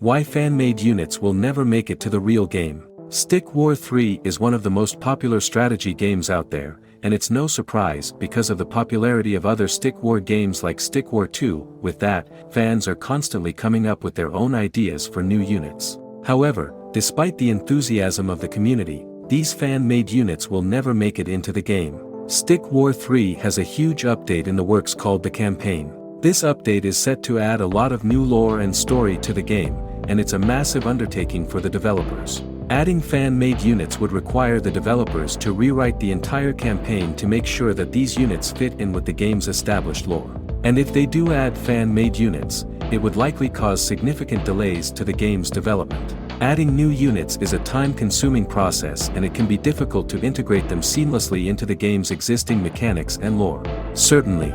Why fan-made units will never make it to the real game. Stick War 3 is one of the most popular strategy games out there, and it's no surprise because of the popularity of other Stick War games like Stick War 2. With that, fans are constantly coming up with their own ideas for new units. However, despite the enthusiasm of the community, these fan-made units will never make it into the game. Stick War 3 has a huge update in the works called the campaign. This update is set to add a lot of new lore and story to the game, and it's a massive undertaking for the developers. Adding fan-made units would require the developers to rewrite the entire campaign to make sure that these units fit in with the game's established lore. And if they do add fan-made units, it would likely cause significant delays to the game's development. Adding new units is a time-consuming process, and it can be difficult to integrate them seamlessly into the game's existing mechanics and lore. Certainly.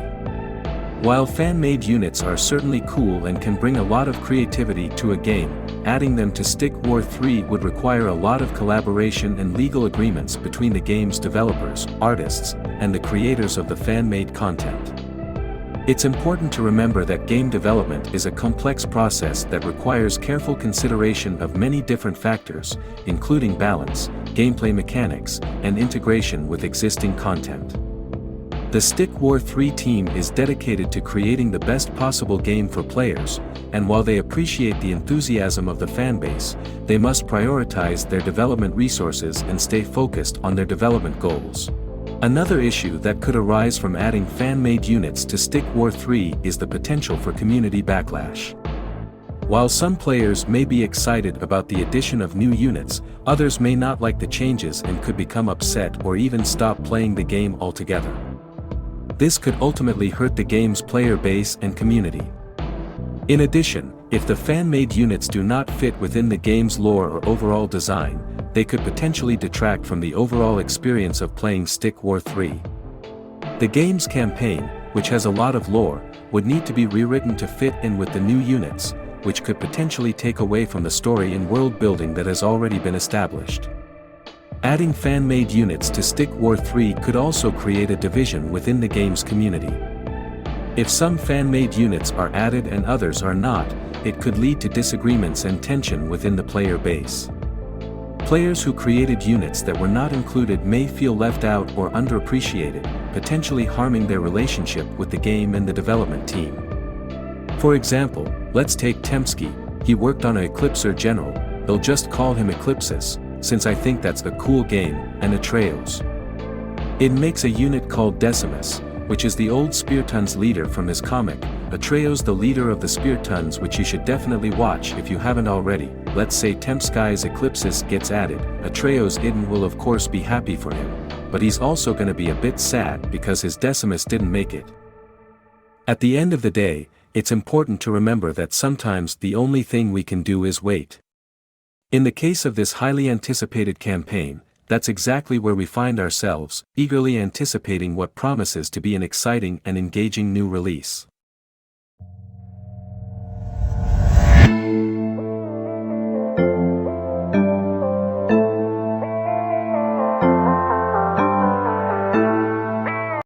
While fan-made units are certainly cool and can bring a lot of creativity to a game, adding them to Stick War 3 would require a lot of collaboration and legal agreements between the game's developers, artists, and the creators of the fan-made content. It's important to remember that game development is a complex process that requires careful consideration of many different factors, including balance, gameplay mechanics, and integration with existing content. The Stick War 3 team is dedicated to creating the best possible game for players, and while they appreciate the enthusiasm of the fanbase, they must prioritize their development resources and stay focused on their development goals. Another issue that could arise from adding fan-made units to Stick War 3 is the potential for community backlash. While some players may be excited about the addition of new units, others may not like the changes and could become upset or even stop playing the game altogether. This could ultimately hurt the game's player base and community. In addition, if the fan-made units do not fit within the game's lore or overall design, they could potentially detract from the overall experience of playing Stick War 3. The game's campaign, which has a lot of lore, would need to be rewritten to fit in with the new units, which could potentially take away from the story and world building that has already been established. Adding fan-made units to Stick War 3 could also create a division within the game's community. If some fan-made units are added and others are not, it could lead to disagreements and tension within the player base. Players who created units that were not included may feel left out or underappreciated, potentially harming their relationship with the game and the development team. For example, let's take Tempsky. He worked on a Eclipser General, they'll just call him Eclipsis, since I think that's a cool game, and Atreus. It makes a unit called Decimus, which is the old Speartons leader from his comic, Atreus the leader of the Speartons, which you should definitely watch if you haven't already. Let's say Tempsky's Eclipsis gets added, Atreus Iden will of course be happy for him, but he's also gonna be a bit sad because his Decimus didn't make it. At the end of the day, it's important to remember that sometimes the only thing we can do is wait. In the case of this highly anticipated campaign, that's exactly where we find ourselves, eagerly anticipating what promises to be an exciting and engaging new release.